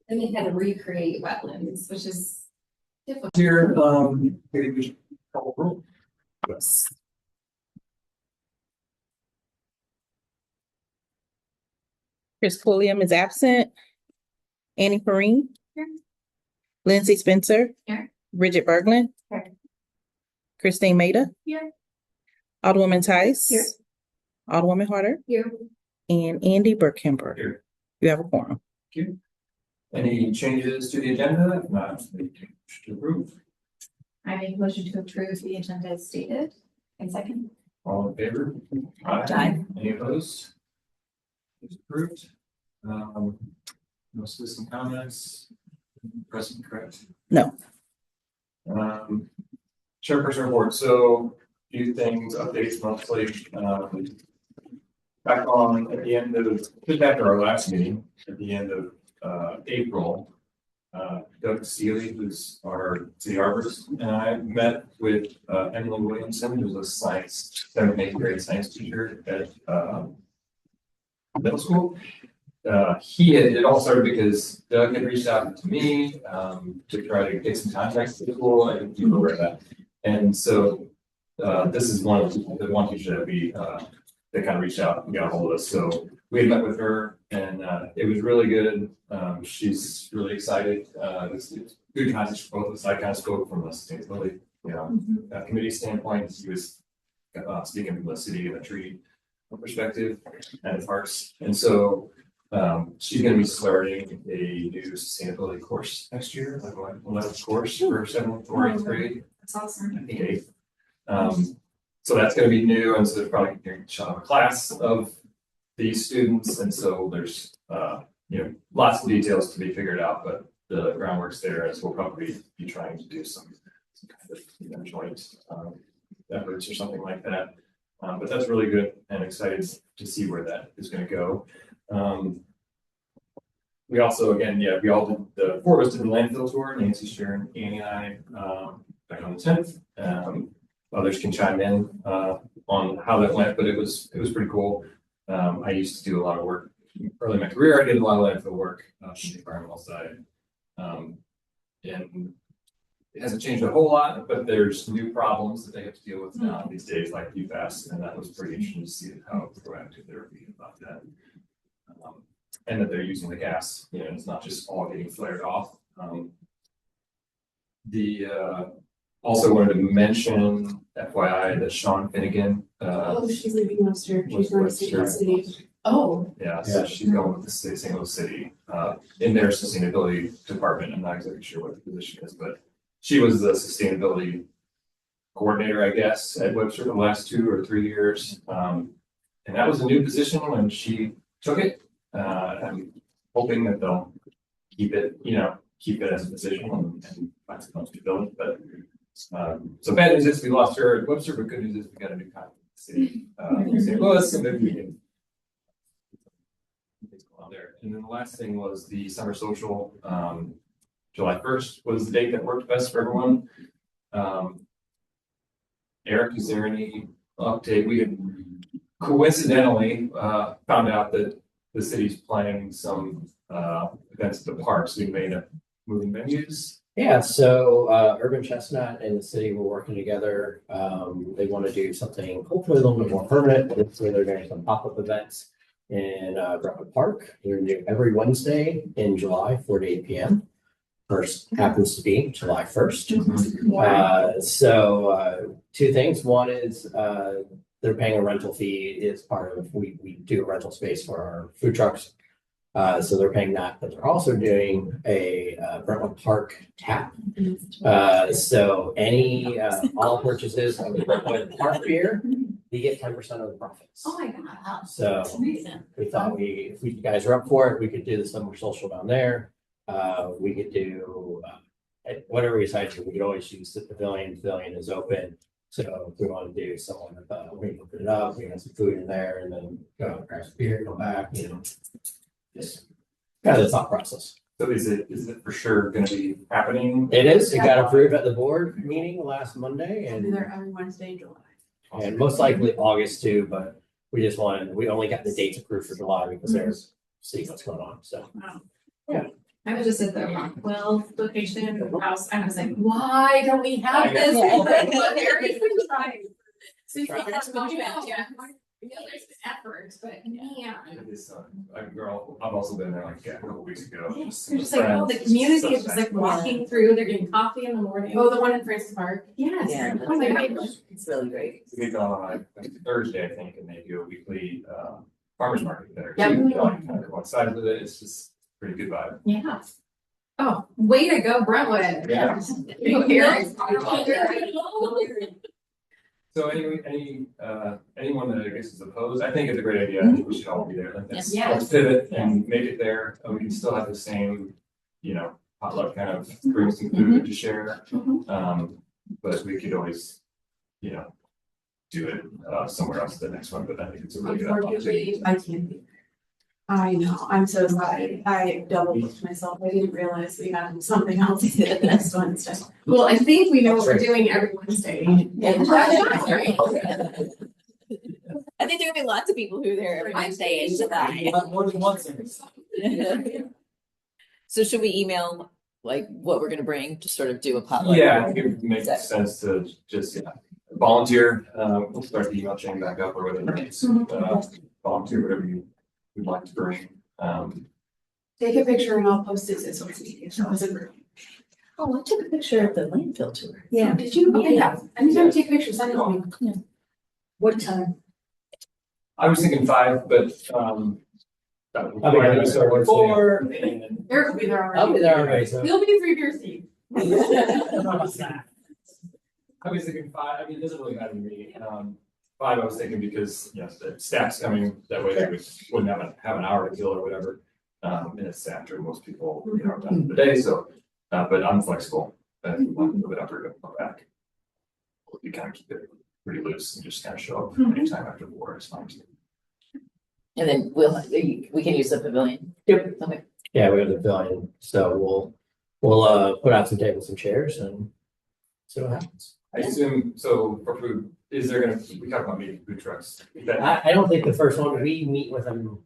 And they had to recreate wetlands, which is difficult. Here, maybe we should call roll. Yes. Chris Pulliam is absent. Annie Perrine. Here. Lindsay Spencer. Here. Bridget Berglund. Here. Christine Maida. Here. Alderwoman Tice. Here. Alderwoman Harder. Here. And Andy Burkemper. Here. You have a quorum. Thank you. Any changes to the agenda? If not, we can to approve. I make a motion to approve the agenda as stated. And second. All in favor? Aye. Any opposed? It's approved. No citizen comments. Present, correct? No. Chairperson report. So a few things, updates mostly. Back on at the end of just after our last meeting, at the end of April, Doug Seeley, who's our city arborist, and I met with Emily Williamson, who's a 7th and 8th grade science teacher at middle school. It all started because Doug had reached out to me to try to get some contacts to the school. I think you were aware of that. And so this is one of the one teacher that we that kind of reached out and got a hold of us. So we had met with her and it was really good. She's really excited. It's good context for both of us. I kind of spoke from a sustainability committee standpoint. She was speaking from the city and the tree perspective and the parks. And so she's going to be starting a new sustainability course next year, like an 11th course for 7th or 8th grade. That's awesome. I think 8th. So that's going to be new, and so there's probably going to be a class of these students, and so there's lots of details to be figured out, but the groundwork's there, and so we'll probably be trying to do some kind of joint efforts or something like that. But that's really good, and excited to see where that is going to go. We also, again, we all did, the 4 of us did the landfill tour, Nancy, Sharon, Annie, and I, back on the 10th. Others can chime in on how that went, but it was pretty cool. I used to do a lot of work early in my career. I did a lot of landfill work from the environmental side. And it hasn't changed a whole lot, but there's new problems that they have to deal with now these days, like PFAS, and that was pretty interesting to see how proactive they're being about that. And that they're using the gas, it's not just all getting flared off. Also wanted to mention, FYI, that Sean Finnegan. She's leaving Webster. She's going to city. Oh. Yeah, so she's going with the city, St. Louis City, in their sustainability department. I'm not exactly sure what the position is, but she was the sustainability coordinator, I guess, at Webster for the last 2 or 3 years. And that was a new position when she took it. I'm hoping that they'll keep it as a position and find some to build it. But so bad news is we lost her at Webster, but good news is we got a new contact in the city, St. Louis, and maybe we can things going on there. And then the last thing was the summer social. July 1st was the date that worked best for everyone. Eric, is there any update? We had coincidentally found out that the city's planning some events at the parks. We made up moving venues. Yeah, so Urban Chestnut and the city were working together. They want to do something hopefully a little bit more permanent. So they're doing some pop-up events in Brentwood Park. They're going to do every Wednesday in July, 4 to 8 p.m. First happens to be July 1st. So 2 things. One is they're paying a rental fee. It's part of, we do a rental space for our food trucks. So they're paying that, but they're also doing a Brentwood Park tap. So any all purchases of Brentwood Park beer, you get 10% of the profits. Oh my God. So amazing. We thought if you guys are up for it, we could do the summer social down there. We could do whatever we decide to. We could always use the pavilion. The pavilion is open. So if we want to do someone with we can open it up, we can have some food in there, and then go grab some beer, go back, Just kind of the thought process. So is it for sure going to be happening? It is. It got approved at the board meeting last Monday, And and they're every Wednesday in July. most likely August too. But we only got the dates approved for July because they're see what's going on, so. I was just at the Rockwell location house, and I was like, why don't we have I this? know. Very trying. Since Try the to last push month, back. yeah. Yeah, there's effort, but yeah. It is, I've also been there like a couple weeks ago. They're just like, oh, the community is just like Such a- walking through, they're getting coffee in the morning. Oh, the one in Francis Park? Yes. Yeah, Oh my gosh. It's really great. We go on like Thursday, I think, and they do a weekly farmers market there. Yep. too. Kind of coincides with it. It's just pretty good vibe. Yeah. Oh, way to go, Brentwood. Yeah. You hear it? So anyone that I guess is opposed, I think it's a great idea. I think we should all be there. Like, Yeah. let's pivot and make it there. We can still have the same, potluck kind of bring some food to share. Mhm. But we could always, do it somewhere else the next one, but I think it's a really good opportunity. Unfortunately, I can't be. I know, I'm so sorry. I double booked myself. I didn't realize we had something else the next Wednesday. Well, I think we know what we're doing every Wednesday. I think there will be lots of people who are there every Wednesday in July. More than once. So should we email like what we're gonna bring to sort of do a potluck? Yeah, I think it would make sense to just volunteer. We'll start the email chain back up or whatever. It's, volunteer whatever you would like to bring. Take a picture and I'll post it to social media. Oh, I took a picture of the landfill tour. Yeah. Did you? Yeah. Anytime you take pictures, send it to me. What time? I was thinking 5, but that would require us to start 4 and Eric will be there already. I'll be there already, so. He'll be 3 beers deep. I was thinking 5. I mean, it doesn't really matter to me. 5, I was thinking because the staff's coming that way. We wouldn't have an hour to kill or whatever. And it's after most people are done for the day. So, but I'm flexible. If you want to move it up or go back, we kind of keep it pretty loose and just kind of show up anytime after 4. It's fine. And then we can use the pavilion. Yep. Okay. Yeah, we have the pavilion, so we'll put out some tables and chairs and see what happens. I assume, so for food, is there gonna, we talked about meeting food trucks. I don't think the first one, we meet with them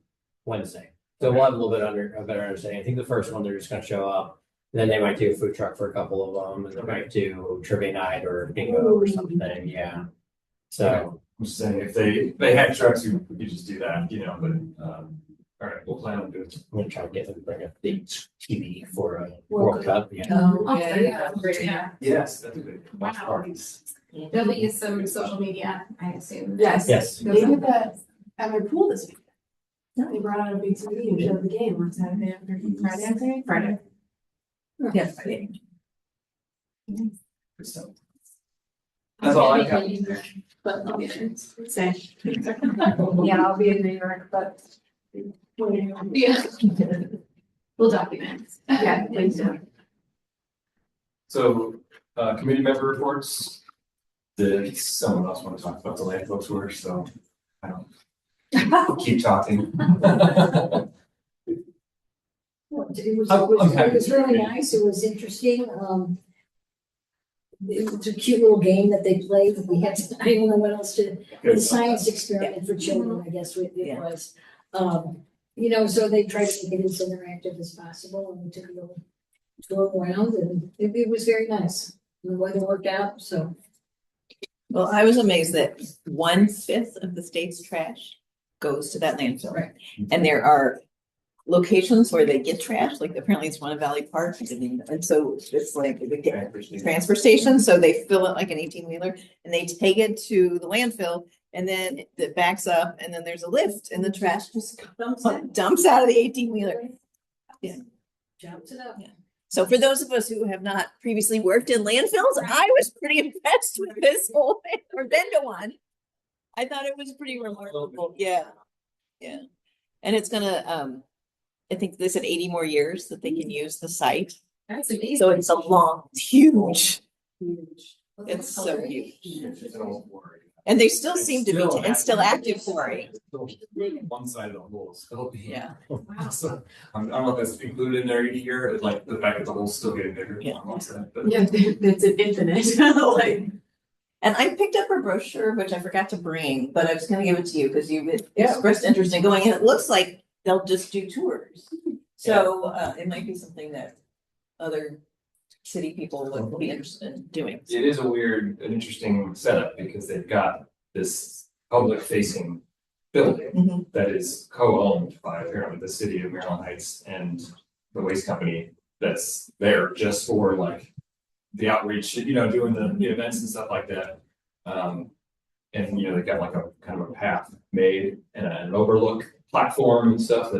Wednesday, so we'll have a little bit a better understanding. I think the first one, they're just gonna show up. Then they might do a food truck for a couple of them, and they might do trivia night or bingo or something, yeah. So, I'm just saying, if they had trucks, you just do that, but, all right, we'll plan on doing it. I'm gonna try to get them to bring a big TV for a World Cup, yeah. Oh, yeah, great, yeah. Yes, that's a good. Wow. Parties. There'll be some social media, I assume. Yes. Yes. They did that at my pool this week. They brought out a big TV and showed the game on Saturday afternoon, Friday afternoon, Friday. Yeah. Good stuff. That's all I got. But I'll be there. Same. Yeah, I'll be in New York, but. Yeah. We'll document. Yeah, please do. So, committee member reports. Did someone else want to talk about the landfill tour? So I don't keep talking. It was, I'm happy it was to. really nice, it was interesting, it was a cute little game that they played, we had, I don't know what else to, the science experiment for children, I guess it Yeah. was. So they tried to make it as interactive as possible, and we took a little tour around, and it was very nice. And the weather worked out, so. Well, I was amazed that 1/5 of the state's trash goes to that landfill. Right. And there are locations where they get trash, like apparently it's one in Valley Park. And so it's like the transfer station, so they fill it like an 18-wheeler and they take it to the landfill and then it backs up and then there's a lift and the trash just dumps out of the 18-wheeler. Jumps it up. So for those of us who have not previously worked in landfills, I was pretty impressed with this whole thing, or been to one. I thought it was pretty remarkable. Yeah. Yeah. And it's gonna, I think they said 80 more years that they can use the site. That's amazing. So it's a long, huge. It's so huge. And they still seem to be, it's still active quarry. One side of the hole is still being. Yeah. So, I don't know if that's included in there each year, it's like the fact that the hole's still getting bigger. Yeah. on one side, but- Yeah, it's an infinite, like. And I picked up a brochure, which I forgot to bring, but I was gonna give it to you because you expressed interest in going, and it looks like they'll just do tours. So, it might be something that other city people would be interested in doing. It is an interesting setup because they've got this public facing building Mhm. that is co-owned by apparently the city of Maryland Heights and the waste company that's there just for like the outreach, doing the events and stuff like that. And they've got like a kind of a path made and an overlook platform and stuff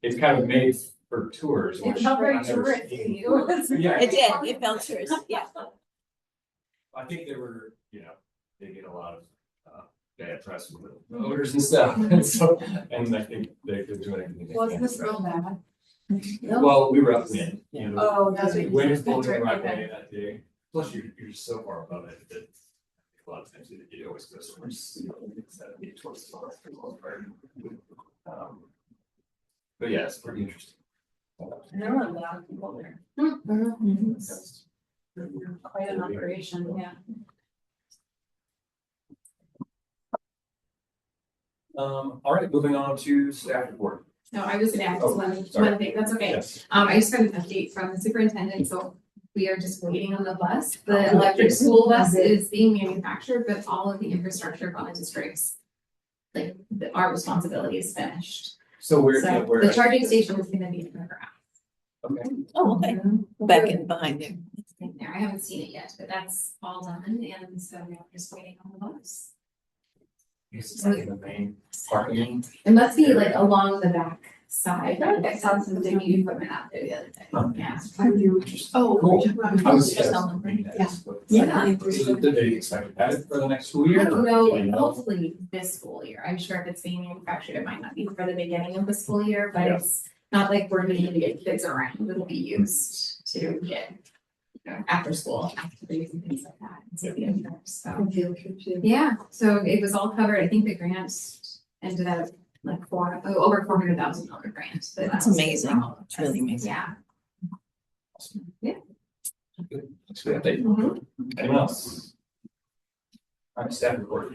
it's kind of made for tours. It which felt very I've never touristy. seen. It was- Yeah. It did, it felt tourist, yeah. I think they were, they get a lot of bad press with the odors and stuff, and I think they're doing everything they Wasn't can. this real bad? Well, we were upwind. Oh, that's what The you wind is said. blowing the That's right, right okay. way that day. Plus, you're just so far above it that a lot of times you always go somewhere instead of being towards the north for the most part. But yeah, it's pretty interesting. There were a lot of people there. That's- Quite an operation, yeah. All right, moving on to staff report. No, I was gonna add Oh, one sorry. thing, that's okay. Yes. I just got an update from the superintendent, so we are just waiting on the bus. The electric school bus is being manufactured, but all of the infrastructure of the districts. Like, our responsibility is finished. So we're, So the charging station is gonna be in the garage. okay. Oh, okay, back in behind there. It's in there, I haven't seen it yet, but that's all done, and so we're just waiting on the bus. It's like in the main parking. It must be like along the back side. I saw some digging equipment out there the other day. Yeah. Oh. Cool. I was Just just on the- Yeah. Did they expect that for the next school year? I don't or do they know, hopefully this school year. I'm sure if it's being manufactured, it might not be for the beginning of the school year, but Yeah. it's not like we're needing to get kids around. It'll be used to get, after school activities and things like that. And so, yeah, so it was all covered. I think the grant ended up like over $400,000 grant. That's amazing. It's really amazing. Yeah. Good. That's a good update. Mhm. Anyone else? All right, staff report.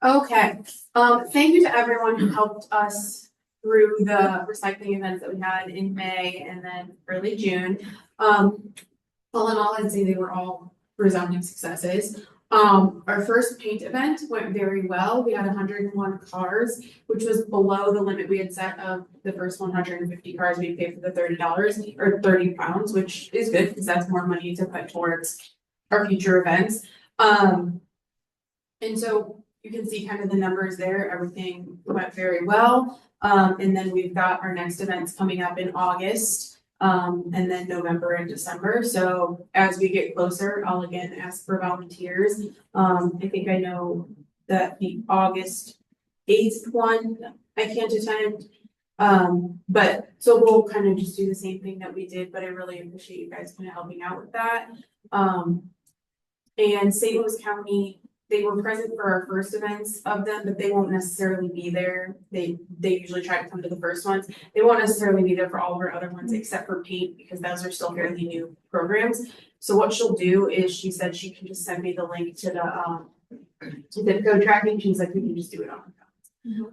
Okay, thank you to everyone who helped us through the recycling events that we had in May and then early June. All in all, I'd say they were all resounding successes. Our first paint event went very well. We had 101 cars, which was below the limit we had set of the first 150 cars. We paid for the $30 or 30 pounds, which is good because that's more money to put towards our future events. And so you can see kind of the numbers there. Everything went very well. And then we've got our next events coming up in August. And then November and December. So as we get closer, I'll again ask for volunteers. I think I know that the August 8th one I can't attend. But so we'll kind of just do the same thing that we did, but I really appreciate you guys kind of helping out with that. And St. Louis County, they were present for our first events of them, but they won't necessarily be there. They usually try to come to the first ones. They won't necessarily be there for all of our other ones except for paint because those are still fairly new programs. So what she'll do is she said she can just send me the link to the zip code tracking. She's like, we can just do it on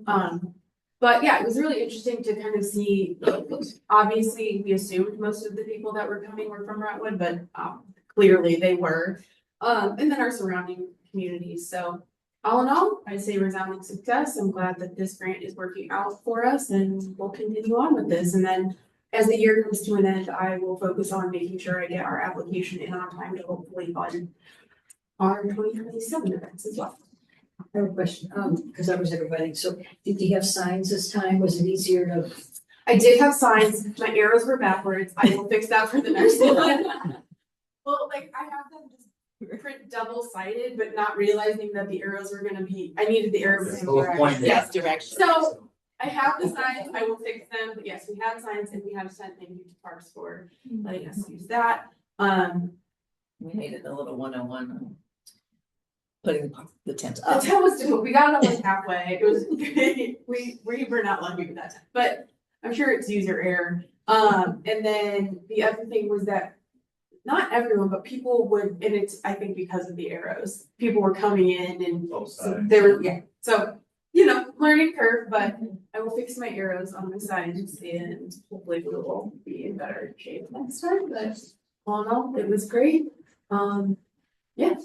our phones. But yeah, it was really interesting to kind of see, obviously we assumed most of the people that were coming were from Brentwood, but clearly they were. And then our surrounding communities. So all in all, I'd say resounding success. I'm glad that this grant is working out for us and we'll continue on with this. And then as the year comes to an end, I will focus on making sure I get our application in on time to hopefully fund our 2027 events as well. I have a question, because I was at a wedding, so did you have signs this time? Was it easier to? I did have signs. My arrows were backwards. I will fix that for the next one. Well, like I have them just print double-sided, but not realizing that the arrows were gonna be, I needed the arrows in direction. Yes, direction. So I have the signs, I will fix them, but yes, we have signs and we have sent thank you to Parks for letting us use that. We needed a little 101 on putting the tent The up. tent was difficult, we got it up like halfway, it was, we were not lucky with that time, but I'm sure it's user error. And then the other thing was that not everyone, but people would, and it's, I think because of the arrows, people were coming in and Both so sides. they were, yeah, so, learning curve, but I will fix my arrows on my signs and hopefully we will be in better shape next time, but all in all, it was great. Yeah.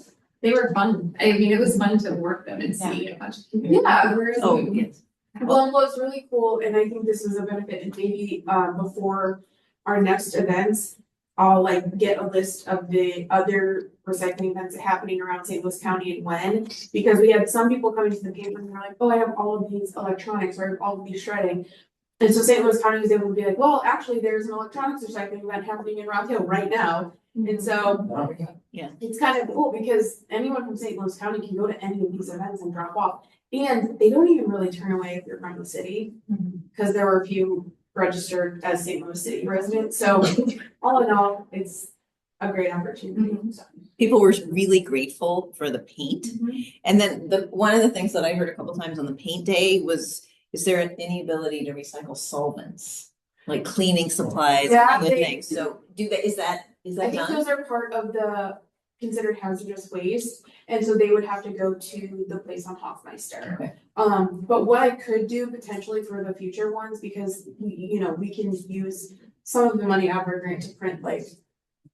They were fun. I mean, it was fun to work them and see a bunch of people. Yeah. Oh, yes. Well, what's really cool, and I think this was a benefit, and maybe before our next events, I'll like get a list of the other recycling events happening around St. Louis County and when. Because we had some people coming to the paper and they're like, oh, I have all of these electronics or I have all of these shredding. And so St. Louis County was able to be like, well, actually, there's an electronics recycling event happening in Rock Hill right now. And so it's kind of cool because anyone from St. Louis County can go to any of these events and drop off. And they don't even really turn away if you're from the city, because there were a few registered as St. Louis City residents. So all in all, it's a great opportunity. People were really grateful for the paint. And then one of the things that I heard a couple times on the paint day was, is there any ability to recycle solvents? Like cleaning supplies, Yeah, other they- things. So is that I think done? those are part of the considered hazardous waste, and so they would have to go to the place on Hoffmeister. Okay. But what I could do potentially for the future ones, because we can use some of the money out of our grant to print like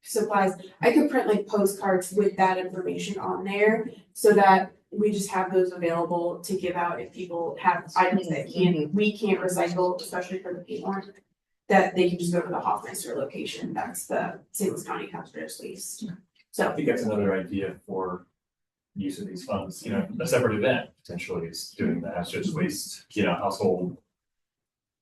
supplies. I could print like postcards with that information on there so that we just have those available to give out if people have items that we can't recycle, especially for the paint one. That they can just go to the Hoffmeister location, that's the St. Louis County hazardous waste. I So, think that's another idea for use of these funds, a separate event potentially is doing the hazardous waste, household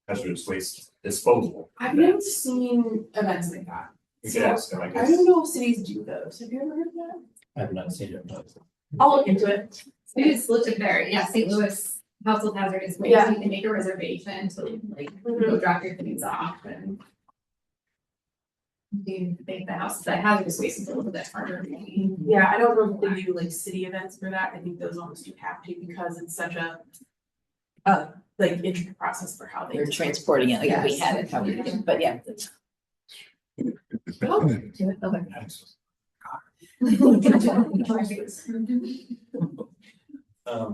hazardous waste disposal. I've never seen events like that. We could ask them, I I guess. don't know if cities do those, have you ever heard of that? I have not seen it, but I'll look into it. We just looked at their, St. Louis household hazardous waste, Yeah. you can make a reservation to like go drop your things off and. Do you think the hazardous waste is a little bit harder? Maybe? Yeah, I don't know if they do like city events for that, I think those ones do have to because it's such a like intricate process for how they. They're transporting it, like if we Yes. had it covered, but yeah. that's-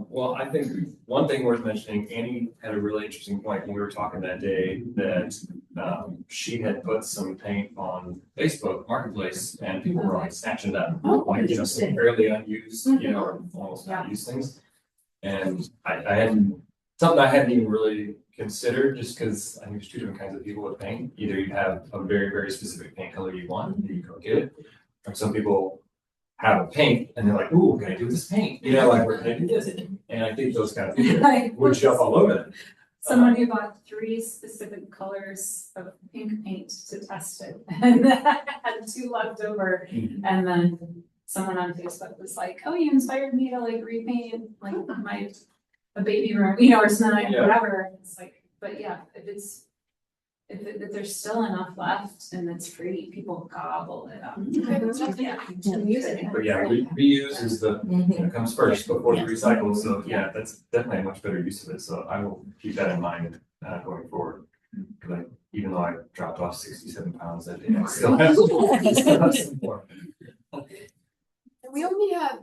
Well, I think one thing worth mentioning, Annie had a really interesting point when we were talking that day that she had put some paint on Facebook Marketplace and people were like snatching it up, like, some fairly unused, or almost not used things. And I hadn't, something I hadn't even really considered just because I think there's two different kinds of people with paint. Either you have a very, very specific paint color you want and you go get it. Or some people have a paint and they're like, ooh, what can I do with this paint? Where can I do this? And I think those kind of people would jump all over it. Someone who bought 3 specific colors of pink paint to test it and had 2 left over. And then someone on Facebook was like, oh, you inspired me to like repaint like a baby room, or something, Yeah. whatever. It's like, but yeah, if there's still enough left and it's free, people gobble it up. Yeah. But yeah, reuse is comes first before the recycle. So yeah, that's definitely a much better use of it. So I will keep that in mind going forward. Because even though I dropped off 67 pounds that day, I still have some more. We only had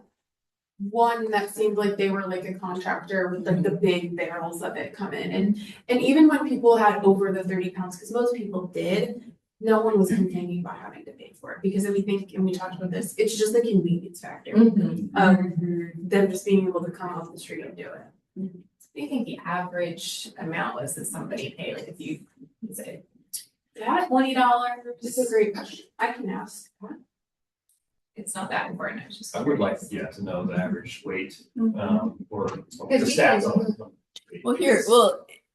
one that seemed like they were like a contractor with like the big barrels of it come in. And even when people had over the 30 pounds, because most people did, no one was complaining about having to pay for it. Because we think, and we talked about this, it's just the convenience factor of them just being able to come off the street and do it. What do you think the average amount was that somebody paid, like if you say That $20? This is a great question. I can ask. It's not that important, it's just. I would like, to know the average weight or the Because we stats can- on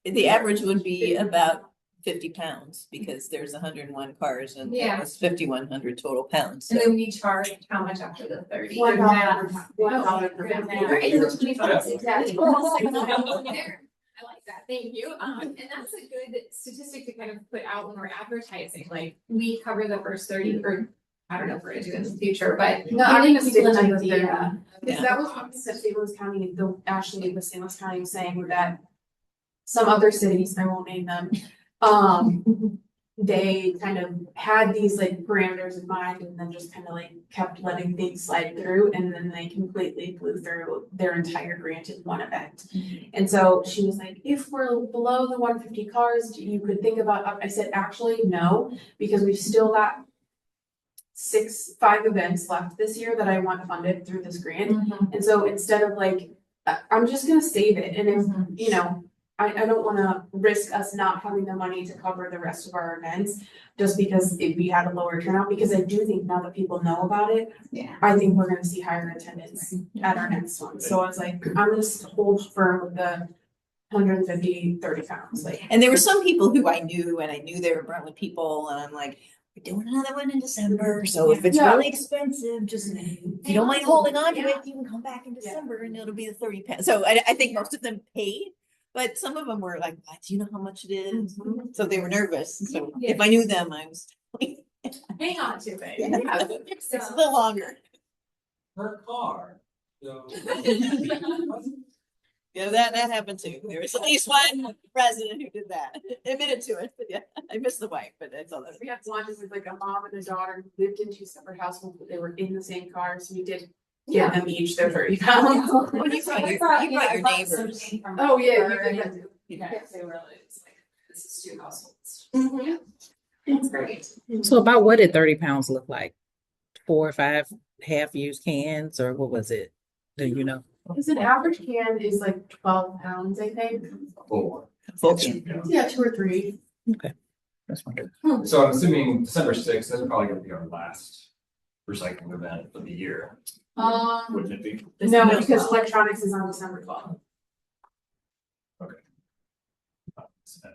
it. The average would be about 50 pounds because there's 101 cars and Yeah. it's 5,100 total pounds. And So then we charge how much after the 30? $1 per All pound. right, so 25, Yeah. exactly. I like that, thank you. And that's a good statistic to kind of put out when we're advertising, like, we cover the first 30, or I don't know if we're gonna do this in the future, but. No, I giving think people it's an a good idea. idea. Because that was one thing that St. Louis County, Ashley with St. Louis County was saying that some other cities, I won't name them, they kind of had these like parameters in mind and then just kind of like kept letting things slide through, and then they completely blew through their entire grant in one event. And so she was like, if we're below the 150 cars, you could think about, I said, actually, no, because we've still got 5 events left this year that I want funded through this grant. And so instead of like, I'm just gonna save it, and if, you know, I don't wanna risk us not having the money to cover the rest of our events just because if we had a lower turnout, because I do think now that people know about it, Yeah. I think we're gonna see higher attendance at our next one. So I was like, I'm gonna hold firm with the 150, 30 pounds, like. And there were some people who I knew, and I knew they were Brentwood people, and I'm like, we're doing another one in December, so if it's Yeah. really expensive, just, if you don't mind holding on to it, you can come back in December and it'll be the 30 pounds. So I think most of them paid, but some of them were like, what, do you know how much it is? So they were nervous, so if I knew them, I was. Hang on to it. It's a little longer. Per car. So. Yeah, that happened too. There was at least one resident who did that, admitted to it, but yeah, I missed the wife, but that's all that. We had one with like a mom and a daughter who lived in 2 separate households, but they were in the same car, so we did give them each their 30 pounds. Well, you brought your neighbors. Oh, yeah, Or- you did. Yeah, they were like, it's like, this is 2 households. Mhm. It's great. So about what did 30 pounds look like? 4 or 5 half-used cans, or what was it? Do you know? Cause an average can is like 12 pounds, I think. Full Full can. Yeah, 2 or 3. That's wonderful. one. So I'm assuming December 6th, that's probably gonna be our last recycling event of the year, wouldn't it be? No, because electronics is on December 12th.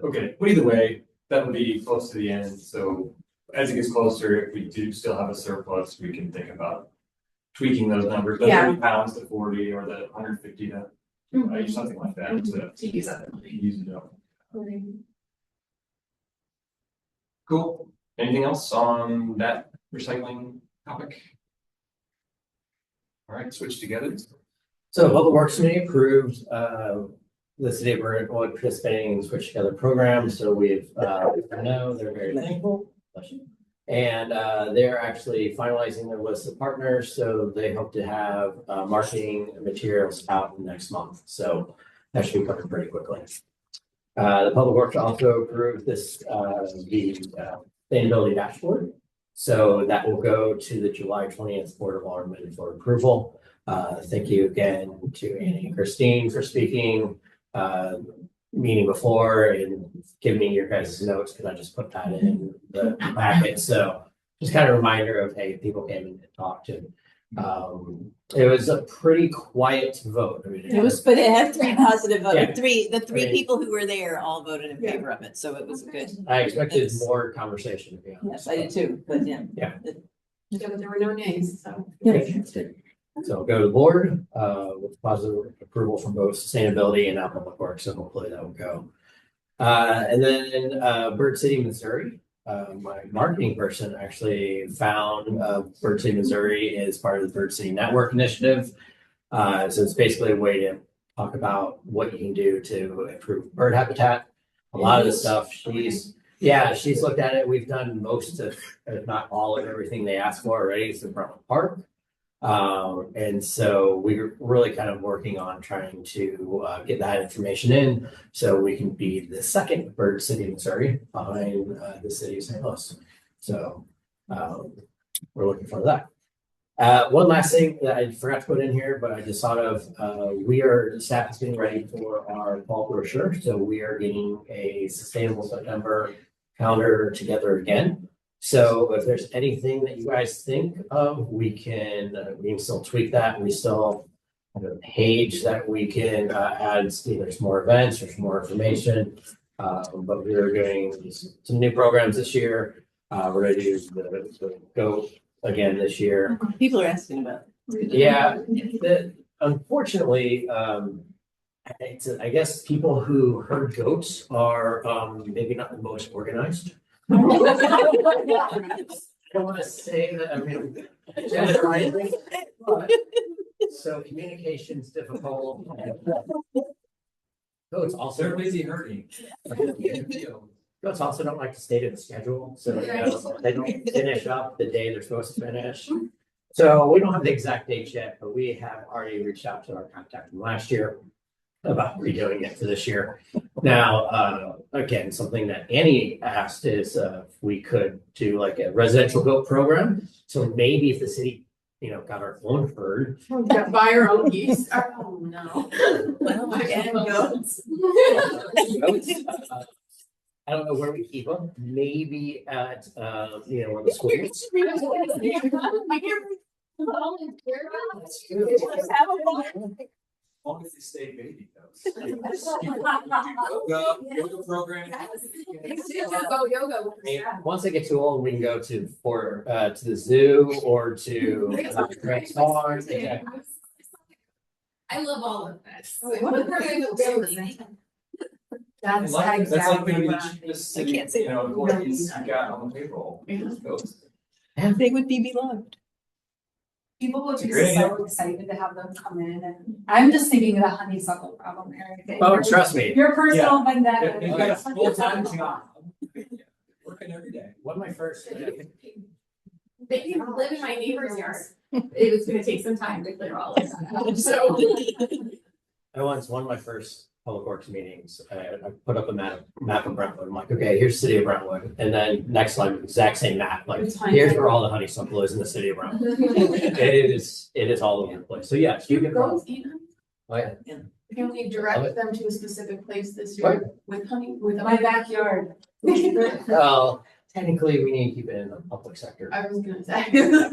Okay, but either way, that would be close to the end, so as it gets closer, if we do still have a surplus, we can think about tweaking those numbers, the Yeah. 30 pounds to 40 or the 150 to, something like that to use that. use it up. Cool. Anything else on that recycling topic? All right, switch together. So Public Works Committee approved, the city of Brentwood participating in the Switch Together program, so we've, I know they're very thankful. Bless you. And they're actually finalizing their list of partners, so they hope to have marketing materials out next month, so that should be coming pretty quickly. The Public Works also approved this, the sustainability dashboard. So that will go to the July 20th Board of Aldermen for approval. Thank you again to Annie and Christine for speaking, meeting before and giving me your guys' notes, because I just put that in the packet. So just kind of a reminder of, hey, people came and talked to. It was a pretty quiet vote. I mean, It was, but it had 3 positive Yeah. votes. The three I mean- people who were there all voted in favor of it, so it was good. I expected more conversation, to be honest. Yes, I did too, but yeah. Yeah, but there were no nays, so. So go to the board, with positive approval from both sustainability and now Public Works, so hopefully that will go. And then, Bird City, Missouri, my marketing person actually found, Bird City, Missouri is part of the Bird City Network Initiative. So it's basically a way to talk about what you can do to improve bird habitat. A lot of the stuff she's looked at it. We've done most of, if not all of everything they asked for already. It's in Brentwood Park. And so we're really kind of working on trying to get that information in so we can be the second bird city in Missouri behind the city of St. Louis. So we're looking for that. One last thing that I forgot to put in here, but I just thought of, staff is getting ready for our fall brochure. So we are getting a Sustainable September calendar together again. So if there's anything that you guys think of, we can still tweak that. We still have a page that we can add, there's more events, there's more information. But we're doing some new programs this year. We're ready to use the Go again this year. People are asking about it. Yeah, unfortunately, I guess people who herd goats are maybe not the most organized. I don't want to say that, I mean, generalizing, but so communication's difficult. Goats also. They're busy hurting. Goats also don't like to stay to the schedule, so you know, they don't finish up the day they're supposed to finish. So we don't have the exact dates yet, but we have already reached out to our contact from last year about redoing it for this year. Now, again, something that Annie asked is if we could do like a residential goat program. So maybe if the city, you know, got our own herd. Buy our own geese. Oh, no. Well, Again, goats. I don't know where we keep them, maybe at, you know, where the schools. As long as they stay baby goats. Yoga program. Go yoga. Once they get too old, we can go to the zoo or to Grant's Farm. Yeah. I love all of this. That's That's like exactly maybe the what. cheapest I city, can't say you know, employees you got on the payroll. Goats. They would be beloved. People would It's a be great so excited to have them come in, and I'm just thinking of the honeysuckle problem, Eric. Oh, trust me. Your personal They've vendetta. got a full-time job. Working every day. One of my first. They can live in my neighbor's yard. It was gonna take some time to clear all of that out, so. One of my first public works meetings, I put up a map of Brentwood. I'm like, okay, here's the city of Brentwood. And then next slide, exact same map, like, It's fine. here's where all the honeysuckle is in the city of Brentwood. It is all over the place. So yes, you can. Goats eat honey? Oh, yeah. Can we Love direct it. them to a specific place this year with honey, with My backyard. Well, technically, we need to keep it in the public sector. I was gonna say.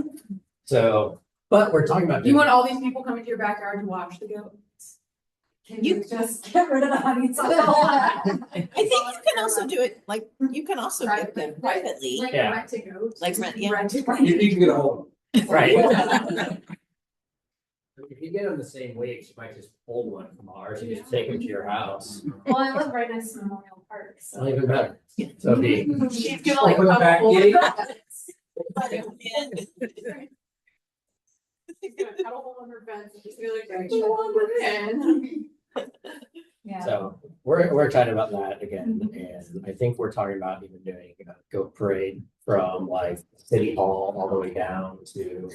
So, but we're talking about. You want all these people coming to your backyard to watch the goats? Can you just get rid of the honeysuckle? I think you can also do it, like, you can also get them privately, Like Yeah. rent to go. like rent, yeah. You can get a hold. Right. If you get them the same weeks, you might just pull one from ours and just take them to your house. Well, I live right next to Memorial Park, so. Not even better. So it'd be. She's gonna like. Open the back gate. She's gonna cut a hole in her fence and she's gonna like, "You want in?" Yeah. So we're excited about that again, and I think we're talking about even doing a goat parade from like City Hall all the way down to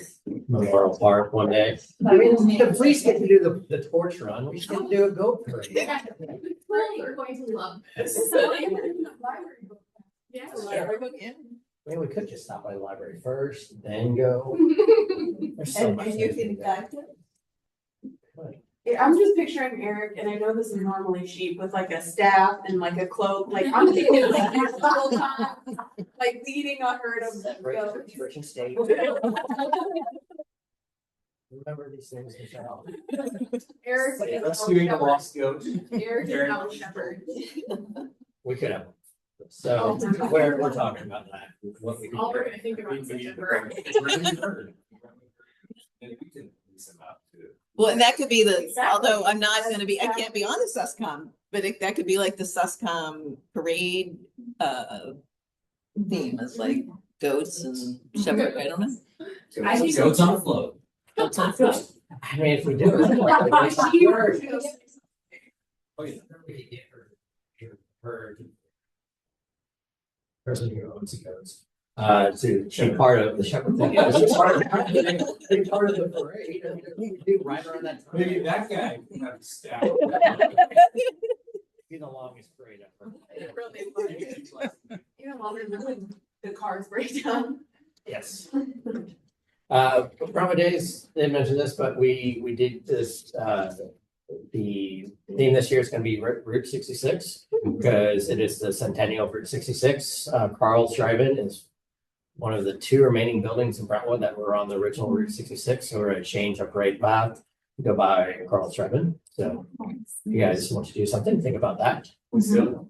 Memorial Park one day. I mean, the police get to do the torch run, we should do a goat parade. You're going to love this. Yeah. I mean, we could just stop by the library first, then go. There's so much. you can guide Yeah, I'm just picturing Eric, and I know this is normally sheep with like a staff and like a cloak, like I'm thinking like this the whole time, like leading a herd of goats. Church and state. Remember these things, Michelle. Eric is Rescuing a our lost goat. shepherd. Eric is our shepherd. We could have. So we're talking about that. What we can All we're do. gonna think about is We the can- shepherd. And we can lease them out too. Well, and that could be the, Exactly. although I'm not gonna be, I can't be on the Suscom, but that could be like the Suscom parade, theme is like goats and shepherd, I don't know. I think- Goats on a float. Goats on foot. I mean, if we do it. Oh, yeah. Her person who owns the goats, to be part of the shepherd thing. Yeah, it's part of the parade. I mean, we could do right around that. time. Maybe that guy can have a staff. Be the longest parade ever. Even longer than when the cars break down. Yes. Brahma Days, they mentioned this, but we did this, the theme this year is gonna be Route 66, because it is the centennial of Route 66. Carl's Drive-In is one of the two remaining buildings in Brentwood that were on the original Route 66, so we're gonna change our parade path to go by Carl's Drive-In. So if you guys want to do something, think about that. So,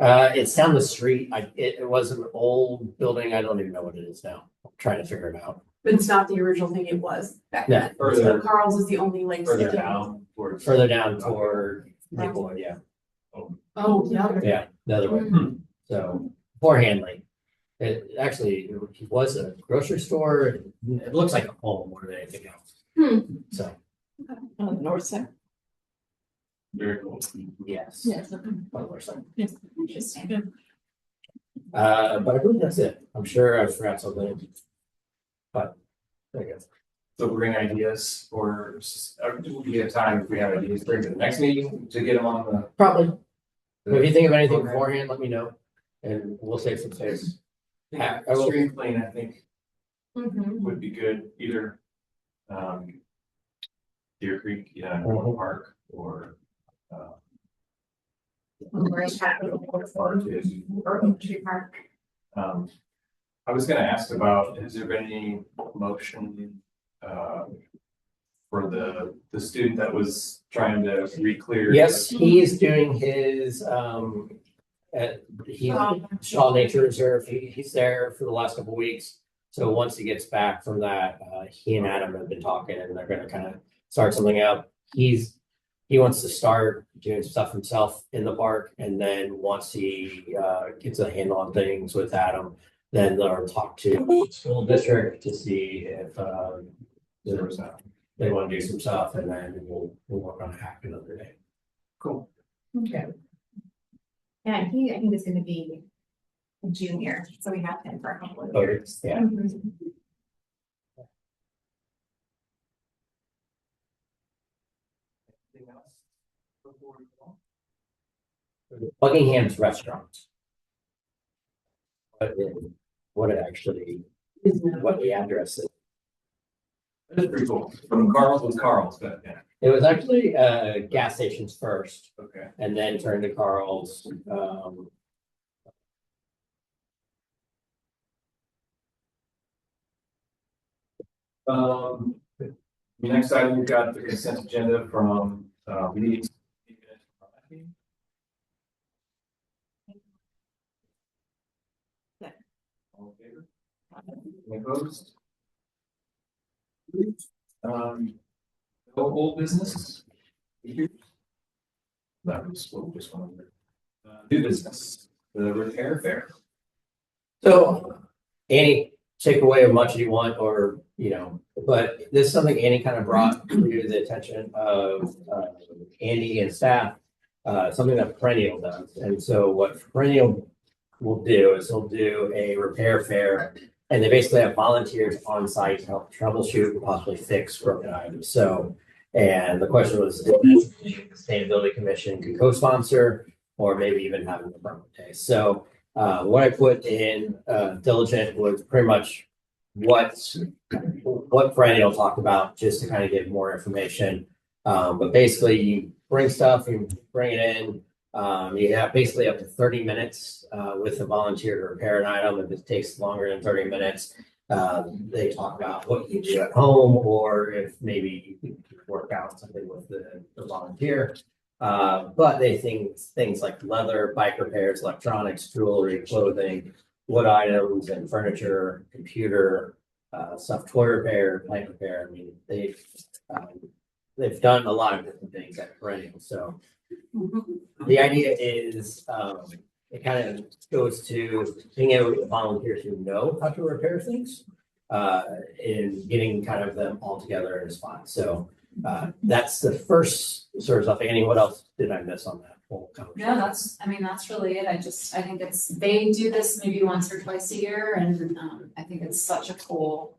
It's down the street. It was an old building. I don't even know what it is now. I'm trying to figure it out. But it's not the original thing it was back Yeah. then. Further- So Carl's is the only like. further sticky- down towards. Further down toward Maplewood, yeah. Oh, yeah. Yeah, the other way. So before Hanley, it actually it was a grocery store. It looks like a home more than anything else. So On the north side. Very cool. yes. Yes. On the north side. Interesting. But I believe that's it. I'm sure I forgot something. But there you go. So bring ideas or we have time if we have ideas, bring to the next meeting to get them on the. Probably. If you think of anything beforehand, let me know and we'll save some space. Yeah, I will. Stream clean, I think, Mhm. would be good, either. Deer Creek, Mhm. Park, or. Or in Capital. Park is. Or Oak Tree Park. I was gonna ask about, has there been any motion, for the student that was trying to re-clear? Yes, he is doing his, he, Shaw Nature Reserve, he's there for the last couple of weeks. So once he gets back from that, he and Adam have been talking and they're gonna kind of start something up. He wants to start doing stuff himself in the park, and then once he gets a handle on things with Adam, then they'll talk to the school district to see if they want to do some stuff, and then we'll work on a hack another day. Cool. Okay. Yeah, I think it's gonna be a junior, so we have him for a couple of Oh, years. yeah. Mhm. Anything else before we go? Buckingham's restaurant. What it actually is, what the address is. That's pretty cool. From Carl's was Carl's, but yeah, It was actually gas stations first, okay. and then turned to Carl's. The next item, we've got the consent agenda from, meetings. All in favor? Any opposed? No old business? That was what we just wanted. New business, the repair fair. So, Annie, take away as much as you want, or, but this is something Annie kind of brought to the attention of Andy and staff, something that Perennial does. And so what Perennial will do is he'll do a repair fair, and they basically have volunteers on site to help troubleshoot and possibly fix broken items. So, and the question was, if the Sustainability Commission can co-sponsor, or maybe even have an affirmative day. So, what I put in diligent was pretty much what Perennial talked about, just to kind of give more information. But basically, you bring stuff, you bring it in. You have basically up to 30 minutes with a volunteer to repair an item. If it takes longer than 30 minutes, they talk about what you do at home, or if maybe you can work out something with the volunteer. But they things like leather, bike repairs, electronics, jewelry, clothing, wood items, and furniture, computer, stuff, toy repair, plant repair. I mean, they've done a lot of different things at Perennial. So the idea is it kind of goes to being able to get volunteers who know how to repair things, and getting kind of them all together in a spot. So that's the first sort of stuff. Annie, what else did I miss on that whole conversation? No, that's really it. I think they do this maybe once or twice a year, and I think it's such a cool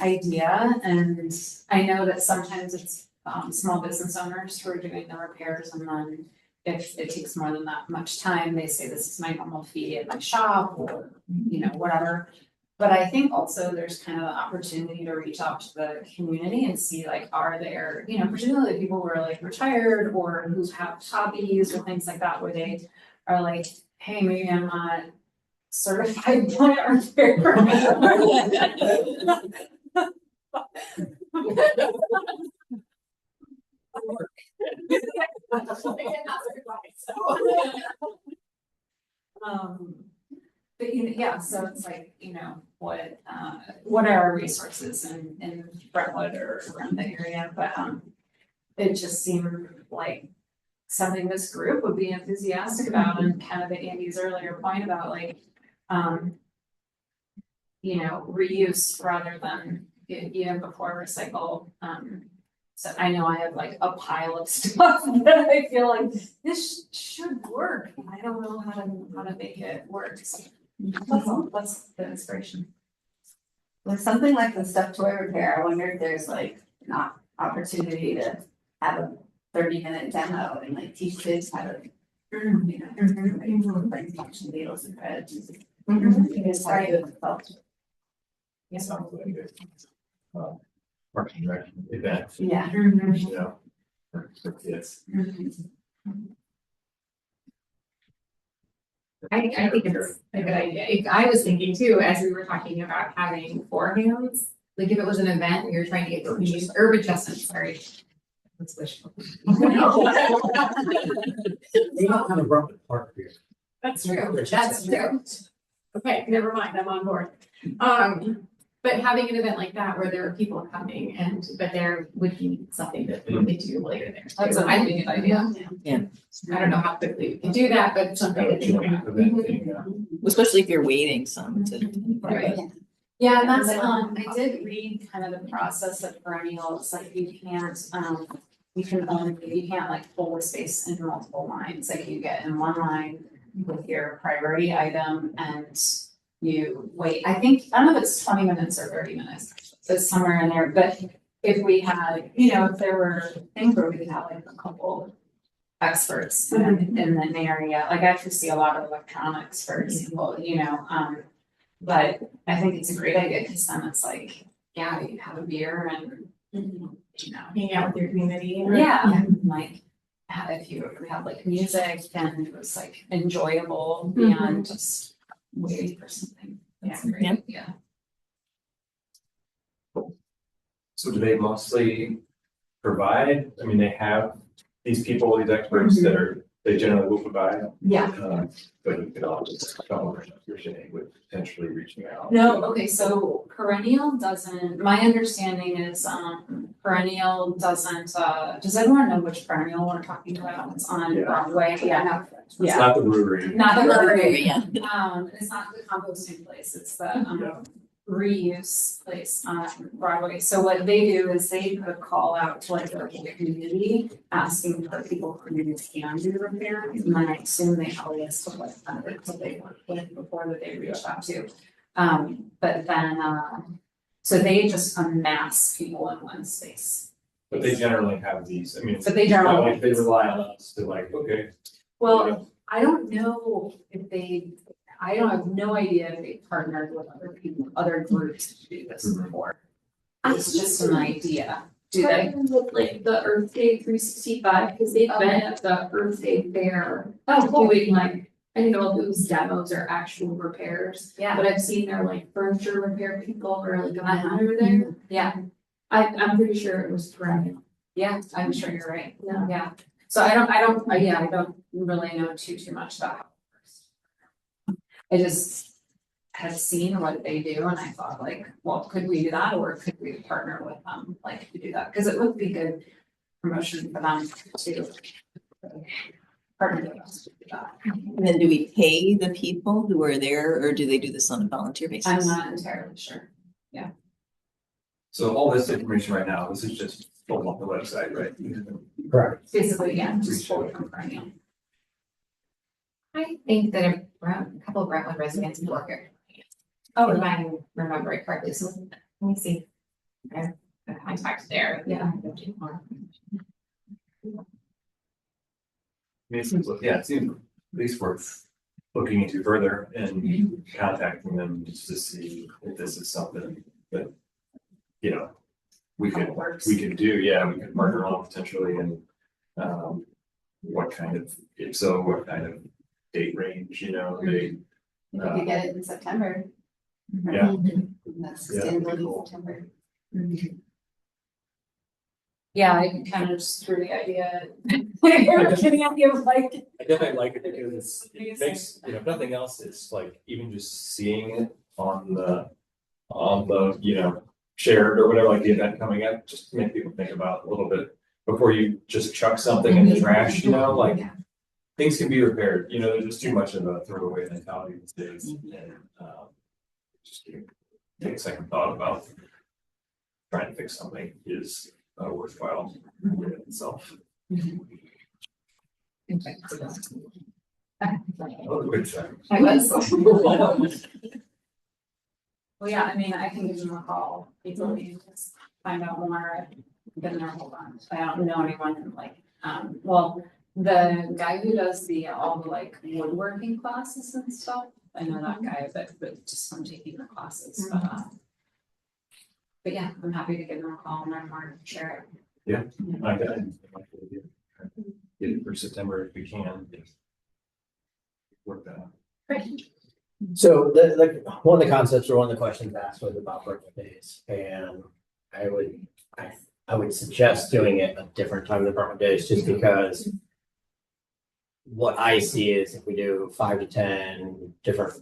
idea. And I know that sometimes it's small business owners who are doing the repairs, and then if it takes more than that much time, they say this is my normal fee at my shop, or whatever. But I think also there's kind of the opportunity to reach out to the community and see, like, are there, particularly people who are like retired or who have hobbies or things like that, where they are like, hey, maybe I'm not certified plant repair. But yeah, so it's like, what are our resources in Brentwood or around the area? But it just seemed like something this group would be enthusiastic about, and kind of Andy's earlier point about like, reuse rather than even before recycle. So I know I have like a pile of stuff that I feel like this should work. I don't know how to make it work. What's the inspiration? With something like the stuffed toy repair, I wonder if there's like not opportunity to have a 30-minute demo and like teach kids how to, you know, like suction needles and threads. It's hard to develop. Sounds like a marketing rec event, Yeah. you know, for kids. I think it's a good idea. I was thinking too, as we were talking about having 4 hands, like if it was an event and you're trying to get urban chestnut, sorry. That's wishful. We don't have a Brentwood park here. That's true, that's true. Okay, never mind, I'm on board. But having an event like that where there are people coming but there would be something that they do later there. That's a I think a good idea. Yeah. I don't know how quickly we can do that, but it's something to think about. Especially if you're waiting some to. Right. Yeah, and that's, I did read kind of the process of perennials, like you can't, you can't like pull the space into multiple lines, like you get in one line with your priority item and you wait, I don't know if it's 20 minutes or 30 minutes, so it's somewhere in there, but if we had, if there were things where we could have like a couple experts in an area, like I actually see a lot of electronics, for example, but I think it's a great idea because then it's like, yeah, you have a beer and, Hang out with your community. yeah, and like, if you have like music, then it was like enjoyable beyond just waiting for something. That's a great idea. So do they mostly provide, I mean, they have these people, these experts that they generally will provide. Yeah. But you could also, you're saying with potentially reaching out. No, okay, so Perennial doesn't, my understanding is, Perennial doesn't, does everyone know which Perennial we're talking about? It's on Broadway, yeah, It's not the brewery. not the brewery. Yeah. It's not the composting place, it's the, reuse place on Broadway. So what they do is they put a call out to like their whole community, asking for people who can do repair. And then I assume they have a list of like hundreds that they worked with before that they reached out to. But then, so they just amass people in one space. But they generally have these, I mean, it's But they not generally, like they rely on us to like, okay. well, I don't know if I don't have no idea if they partnered with other people, other groups to do this before. It's just an idea. Do they? With like the Earth Day 365, because they've been at the Earth Day fair. Oh, cool. Doing like, I don't know if it was demos or actual repairs, Yeah, but I've seen their like furniture repair people or like a vendor there. yeah, I'm pretty sure it was Perennial. yeah, I'm sure you're right. Yeah. Yeah. So I don't really know too much about how it works. I just had seen what they do and I thought like, well, could we do that or could we partner with them, like to do that? Because it would be good promotion for them to partner with us to do that. And then do we pay the people who are there or do they do this on a volunteer basis? I'm not entirely sure. So all this information right now, this is just pulled off the website, right? Correct. Basically, yeah, just pull it from Perennial. I think that a couple of Brentwood residents work here. Oh, If I remember it correctly, so let me see. I have contact there. Yeah. I mean, it seems, it seems at least worth looking into further and contacting them just to see if this is something that, we could do, we could partner on potentially and, what kind of date range, they, We could get it in September. yeah. That's Yeah, that'd be sustainability cool. September. yeah, I kind of just threw the idea. Getting at you like. I definitely like it because it makes, if nothing else, it's like even just seeing it on the, shared or whatever, like the event coming up, just to make people think about it a little bit before you just chuck something in the trash, like things can be repaired, there's just too much of a throwaway mentality these days. And, just take a second thought about trying to fix something is worthwhile in itself. Oh, quick second. I was. Well, yeah, I mean, I can give them a call, easily, and just find out more, been there a whole bunch, I don't know anyone like, well, the guy who does all the like woodworking classes and stuff, I know that guy, but just from taking the classes, but yeah, I'm happy to give them a call and learn more, share it. Like that. Get it for September if we can. Work that out. Great. So the one of the concepts or one of the questions asked was about Brentwood days, and I would suggest doing it a different time than Brentwood days, just because what I see is if we do 5 to 10 different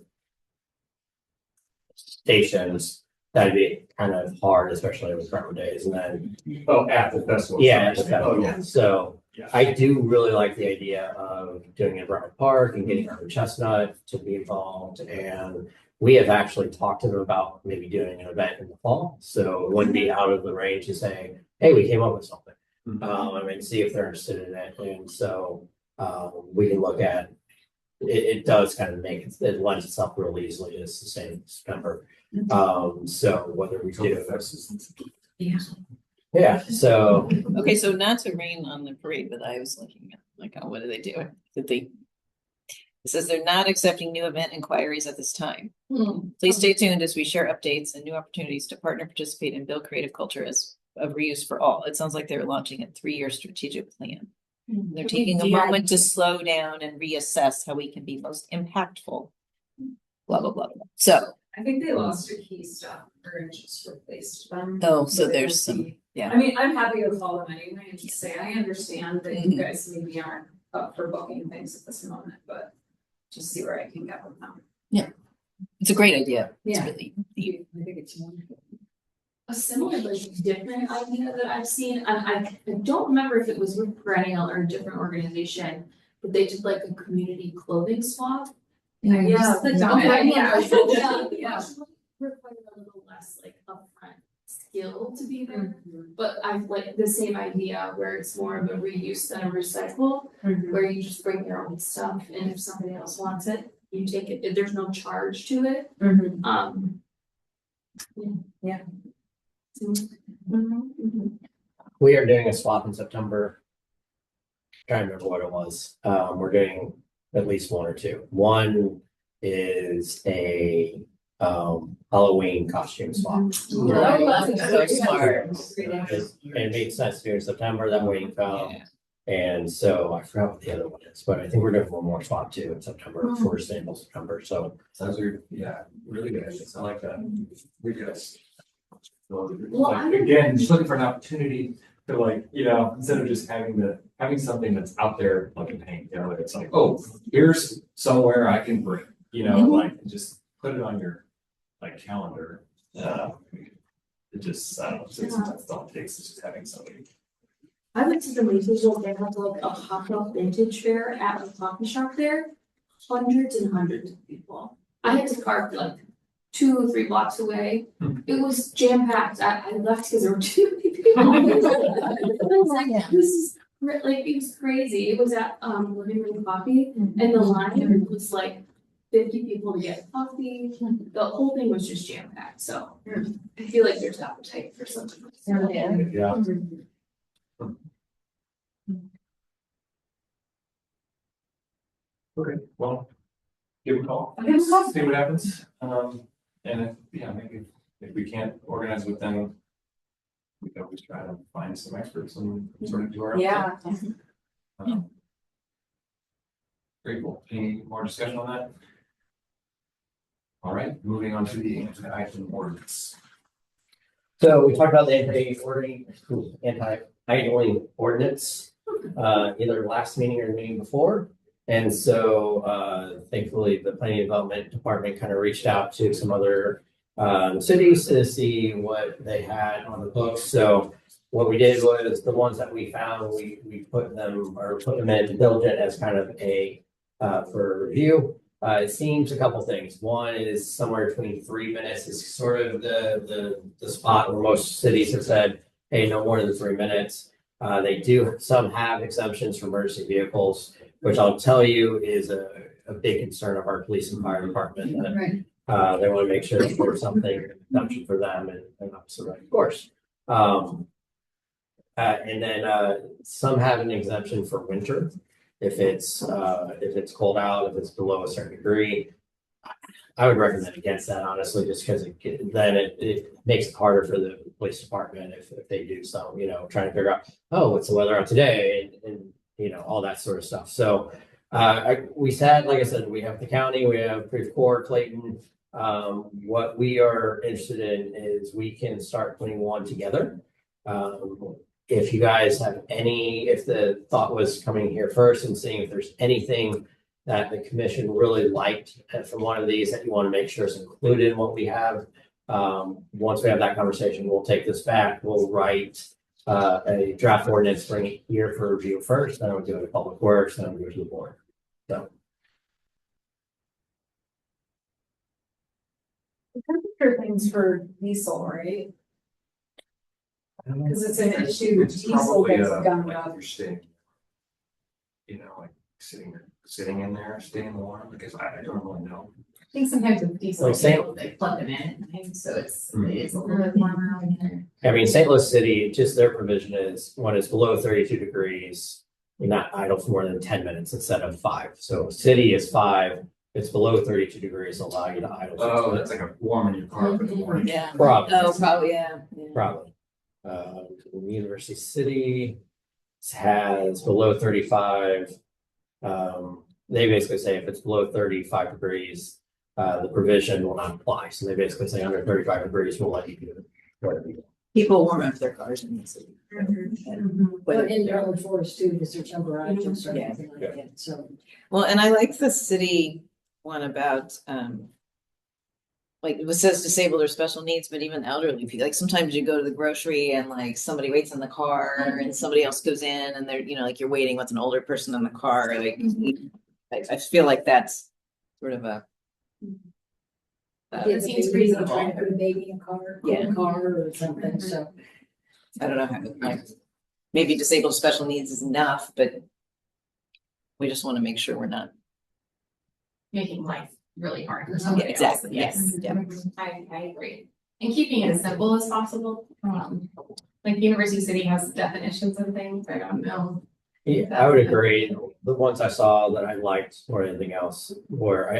stations, that'd be kind of hard, especially with Brentwood days, and then Oh, at the festival. yeah, at the Oh, festival. yeah. So Yeah. I do really like the idea of doing it at Brentwood Park and getting Urban Chestnut to be involved. And we have actually talked to them about maybe doing an event in the fall. So it wouldn't be out of the range to say, hey, we came up with something. I mean, see if they're interested in it. And so we can look at it does kind of make it lends itself real easily to sustain September. So whether we do yeah, so Okay, so not to rain on the parade, but I was looking at, like, oh, what are they doing? It says they're not accepting new event inquiries at this time. Please stay tuned as we share updates and new opportunities to partner, participate, and build creative culture as of reuse for all. It sounds like they're launching a 3-year strategic plan. They're taking a moment to slow down and reassess how we can be most impactful. Blah, blah, blah. So, I think they lost a key stuff or just replaced them. oh, so But there's we'll some, see. yeah. I mean, I'm happy to call them anyway and just say, I understand that you guys maybe aren't up for booking things at this moment, but just see where I can get with them. It's a great idea. It's Yeah. really I think it's wonderful. A similar, like, different idea that I've seen, and I don't remember if it was with Perennial or a different organization, but they did like a community clothing swap. And Yeah, just the we've dumb done it, idea. yeah. Yeah. Require a little less like upfront skill to be there, but I've like the same idea where it's more of a reuse than a recycle, where you just bring your own stuff and if somebody else wants it, you take it, there's no charge to it. Yeah. we are doing a swap in September. Trying to remember what it was. We're doing at least one or two. One is a Halloween costume swap. So smart. It made sense to do in September, that way you come. And so I forgot what the other one is, but I think we're doing one more swap too in September, first and of September. So Sounds really, yeah, really good. I like that. We just. Well, Like, again, just looking for an opportunity to like, instead of just having something that's out there like a paint, it's like, oh, here's somewhere I can bring, like just put it on your like calendar. It just, I don't know, sometimes all it takes is just having somebody. I went to the Macyville, they had like a pop-up vintage fair at a coffee shop there, hundreds and hundreds of people. I had to park like 2 or 3 blocks away. It was jam-packed. I left because there were too many people. I was like, this is like, it was crazy. It was at Living Room Coffee and the line was like 50 people to get coffee. The whole thing was just jam-packed, so I feel like there's appetite for something. Yeah. Okay, well, give a call. See what happens. And maybe if we can't organize with them, we can always try to find some experts and sort of do our own thing. Very cool. Any more discussion on that? All right, moving on to the anti-item ordinance. So we talked about the anti-idling ordinance, either last meeting or the meeting before. And so thankfully, the planning and development department kind of reached out to some other cities to see what they had on the books. So what we did was the ones that we found, we put them in diligent as kind of a for review. It seems a couple things. One is somewhere between 3 minutes is sort of the spot where most cities have said, hey, no more than 3 minutes. Some have exemptions for emergency vehicles. which I'll tell you is a big concern of our police and fire department. That, Right. they want to make sure that there's something exemption for them and obviously, of course. And then some have an exemption for winter if it's cold out, if it's below a certain degree. I would recommend against that, honestly, just because it makes it harder for the police department if they do some, trying to figure out, oh, what's the weather out today, and all that sort of stuff. So we said, like I said, we have the county, we have Creve Clayton. What we are interested in is we can start putting one together. If you guys have if the thought was coming here first and seeing if there's anything that the commission really liked from one of these that you want to make sure is included in what we have. Once we have that conversation, we'll take this back. We'll write a draft ordinance, bring it here for review first, then we'll do it to Public Works, then we'll go to the board. So. For things for diesel, right? Because it's an issue with It's diesel probably, that's gone like up. you're staying, like sitting in there, staying warm, because I don't really know. I think sometimes with diesel, Like Saint- they plug them in at night, so it is Mm. a little bit warmer in there. I mean, St. Louis City, just their provision is when it's below 32 degrees, you're not idle for more than 10 minutes instead of 5. So city is 5. If it's below 32 degrees, allow you to idle. for 10 Oh, minutes. that's like a warm in your car for the morning. Yeah. Probably. Oh, probably, yeah. Probably. University City has below 35. They basically say if it's below 35 degrees, the provision will not apply. So they basically say under 35 degrees, we'll let you do it. Whatever you want. People warm up their cars in the city. But in Dartmouth Forest too, because there's no garages or Yeah. anything like that, so. Well, and I like the city one about, like it says disabled or special needs, but even elderly people, like sometimes you go to the grocery and like somebody waits in the car and somebody else goes in and they're, like you're waiting with an older person in the car, like I feel like that's sort of a. It seems Maybe reasonable. trying to put a baby in a car, Yeah. or something, so. I don't know how, like, maybe disabled special needs is enough, but we just want to make sure we're not. Making life really hard for Yeah, somebody else. exactly, Yes. yeah. I agree. And keeping it as simple as possible. Like University City has definitions and things, I don't know. Yeah, I would agree. The ones I saw that I liked more than anything else were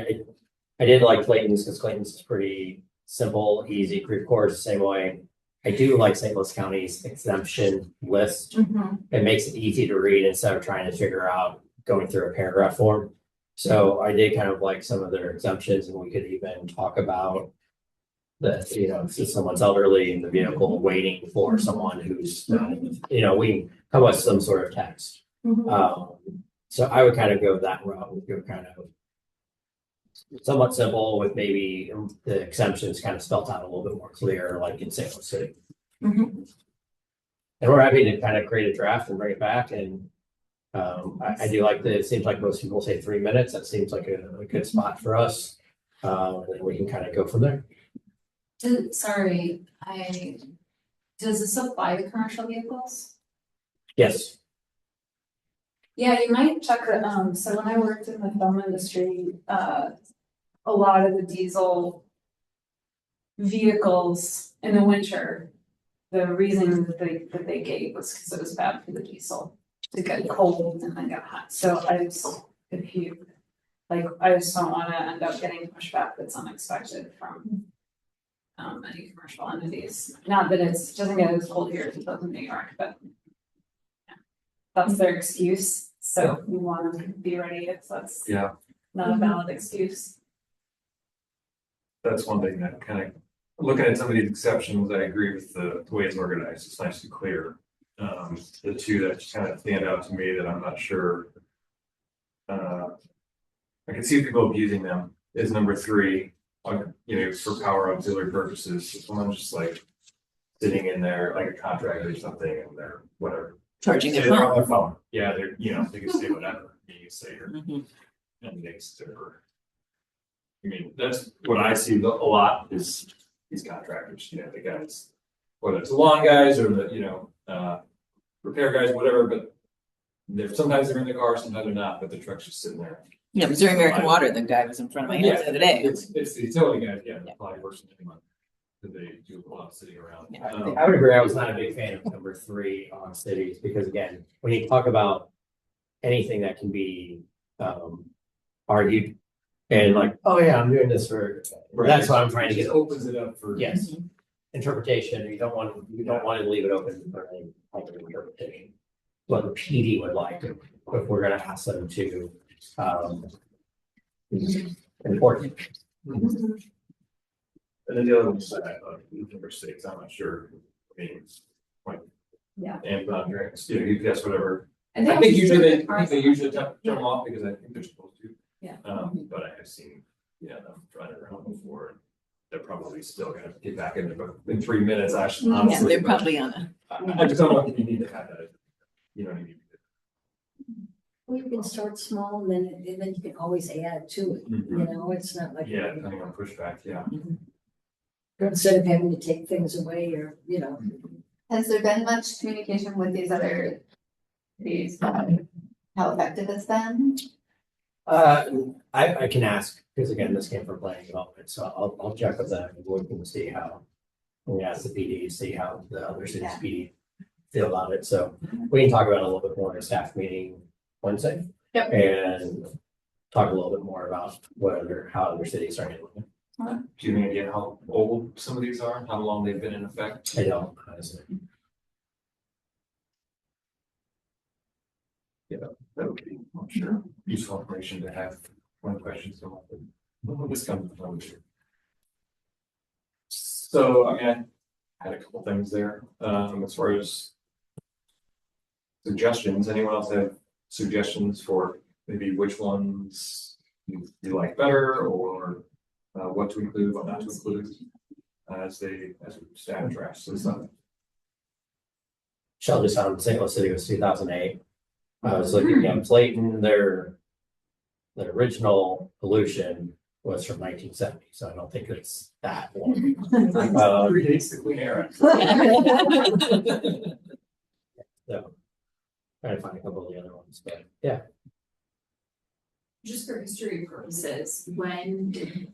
I did like Clayton's because Clayton's is pretty simple, easy. Creve Coeur is the same way. I do like St. Louis County's exemption list. It makes it easy to read instead of trying to figure out going through a paragraph form. So I did kind of like some of their exemptions, and we could even talk about that, if someone's elderly in the vehicle waiting for someone who's, we come up with some sort of text. So I would kind of go that route, would go kind of somewhat simple with maybe the exemptions kind of spelled out a little bit more clear, like in St. Louis City. And we're happy to kind of create a draft and bring it back. And I do like that. It seems like most people say 3 minutes. That seems like a good spot for us. And we can kind of go from there. Sorry, does this apply to commercial vehicles? Yes. Yeah, you might check so when I worked in the film industry, a lot of the diesel vehicles in the winter, the reason that they gave was because it was bad for the diesel. It got cold and then got hot. So I just don't wanna end up getting pushback that's unexpected from any commercial entities. Not that it doesn't get as cold here as it does in New York, but yeah, that's their excuse. So we want to be ready if that's Yeah, not a valid excuse. that's one thing that kind of, looking at some of these exceptions, I agree with the way it's organized. It's nice and clear. The two that just kind of stand out to me that I'm not sure. I can see people abusing them is number 3, for power auxiliary purposes. If someone's just like sitting in there like a contractor or something and they're whatever. Charging their Say they're phone. on their phone. Yeah, they're, they can say whatever. You can say your next or. I mean, that's what I see a lot is these contractors, the guys, whether it's the lawn guys or the, repair guys, whatever, but Sometimes they're in the car, sometimes they're not, but the truck's just sitting there. Yeah, Missouri American Water, the guy was in front of my house the other day. It's the utility guys, yeah, probably worse than anyone. Because they do a lot of sitting around. Yeah, I would agree. I was not a big fan of number 3 on cities because again, when you talk about anything that can be argued and like, oh yeah, I'm doing this for, that's what I'm trying to It get. just opens it up for. Yes, interpretation. You don't want to leave it open for any type of interpretation. What the PD would like if we're going to ask them to important. And then the other one is number 6, I'm not sure. I mean, like. Yeah. Amazon drinks, UPS, whatever. And I they think also usually do they, it ours. turn them off because I think they're supposed to. Yeah. But I have seen, them running around before. They're probably still gonna get back in there, but in 3 minutes, actually, Yeah, honestly. they're but probably on a. I just don't know if you need to have that. You know what I mean? Well, you can start small and then you can always add to it, you know, it's not like. Yeah, depending on pushback, yeah. Instead of having to take things away or, you know. Has there been much communication with these other cities about how effective it's been? I can ask, because again, this came from planning development, so I'll check with them and look and see how. We ask the PD, see how the other cities Yeah. PD feel about it, so we can talk about it a little bit more in a staff meeting Wednesday. Yep. And talk a little bit more about how other cities are handling it. Do you have any idea how old some of these are, how long they've been in effect? I don't, honestly. That would be, I'm sure, useful information to have when questions come up. This comes from. So, I mean, I had a couple things there, as far as suggestions. Anyone else have suggestions for maybe which ones you like better, or what to include, what not to include, as staff drafts this up? Shell just found St. Louis City was 2008. I was looking at Clayton, their original pollution was from 1970, so I don't think it's that long. Predates the Queen era. So, trying to find a couple of the other ones, but yeah. Just for history purposes, when did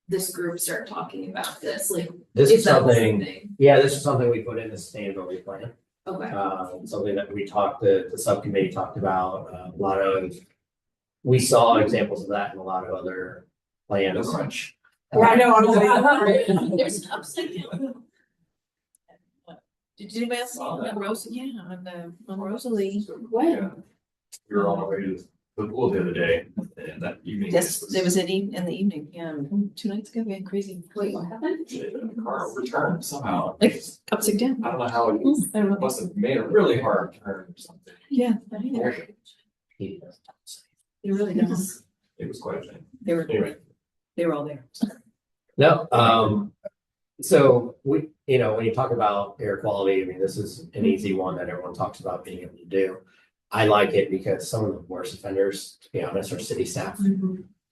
this group start talking about this? Like, This is is that something, something? yeah, this is something we put in the sustainability plan. Okay. Something that the subcommittee talked about, a lot of, we saw examples of that in a lot of other plans. The crunch. I know, I'm There's an upside down. Did anybody else see on Rosa? Yeah, on Rosalie. Yeah. We were on our way to the pool the other day, and that evening. Yes, it was in the evening, yeah, 2 nights ago, we had crazy. Wait, what happened? The car returned somehow. Like upside down. I don't know how it I don't know. must have made a really hard turn or something. Yeah. It really does. It was quite a thing. They were, Anyway, they were all there. No, so when you talk about air quality, I mean, this is an easy one that everyone talks about being able to do. I like it because some of the worst offenders, to be honest, are city staff.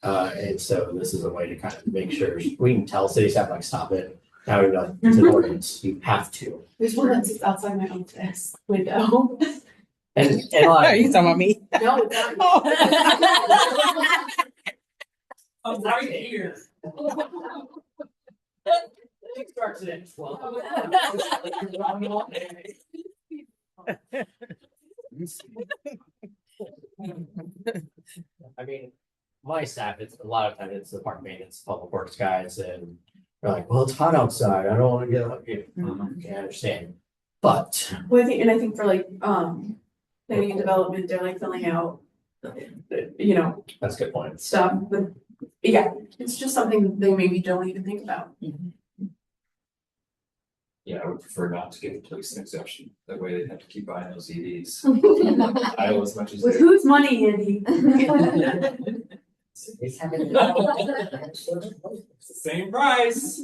And so this is a way to kind of make sure we can tell city staff like, stop it. Now we're like, it's an ordinance, you have to. There's one that sits outside my office window. And Are you talking about me? No, it's not. I'm right here. It starts at 12. I mean, my staff, it's a lot of times it's the park maintenance, public works guys, and they're like, well, it's hot outside. I don't want to get up here. Okay, I understand. But Well, I think for like, planning and development, they're like filling out, that's a good point. stuff, but yeah, it's just something they maybe don't even think about. yeah, I would prefer not to give the police an exception. That way they'd have to keep buying those EVs. Iowa as much as With they. whose money, Andy? It's the same price.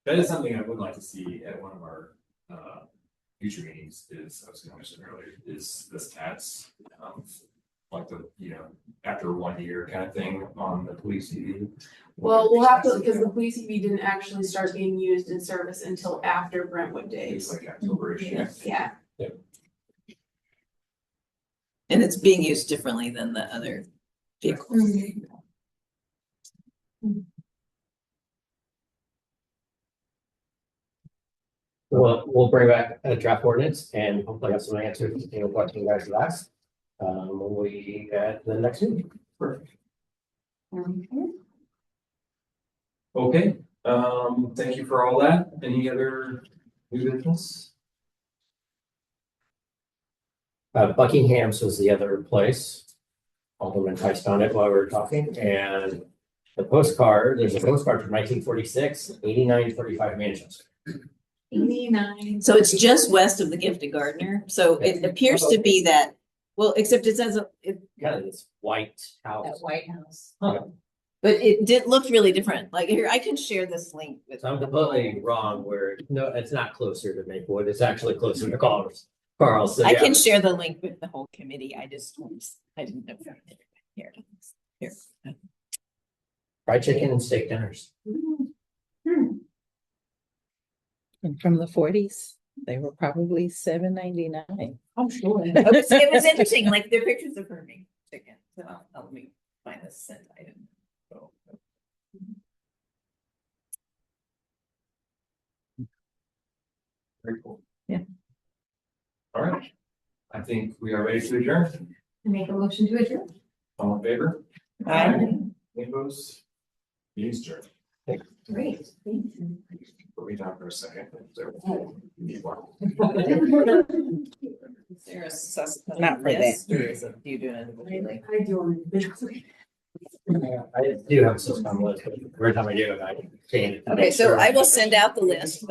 That is something I would like to see at one of our future meetings is, I was gonna mention earlier, is the stats. Like after 1 year kind of thing on the police EV. Well, we'll have to, because the police EV didn't actually start being used in service until after Brentwood It's days. like October-ish. Yeah. And it's being used differently than the other vehicles. We'll bring back a draft ordinance and hopefully have some answers to what questions you guys have asked. When we at the next meeting. Perfect. Okay, thank you for all that. Any other new business? Buckingham's was the other place. Alderman Tice found it while we were talking, and the postcard, there's a postcard from 1946, 8945 Manchester. 89. So it's just west of the Gifted Gardener. So it appears to be that, well, except it says it, Kind of this white That house. White House. Huh. but it did look really different. Like here, I can share this link with. So I'm completely wrong where, no, it's not closer to Maplewood, it's actually closer to Carl's. So I yeah. can share the link with the whole committee. I didn't know. Here. Here. Fried chicken and steak dinners. And from the 40s, they were probably $7.99. I'm sure. It was interesting, like there are pictures of her making chicken. So let me find this sent item. Very cool. Yeah. All right. I think we are ready to adjourn. Make a motion to adjourn. All in favor? Aye. Any opposed? Meeting's adjourned. Great, thank you. Put me down for a second. Is there a sus- Not for list, or is it you doing it individually? I do it. I do have a system list, but every time I do it, I change it. Okay, so I will send out the list, but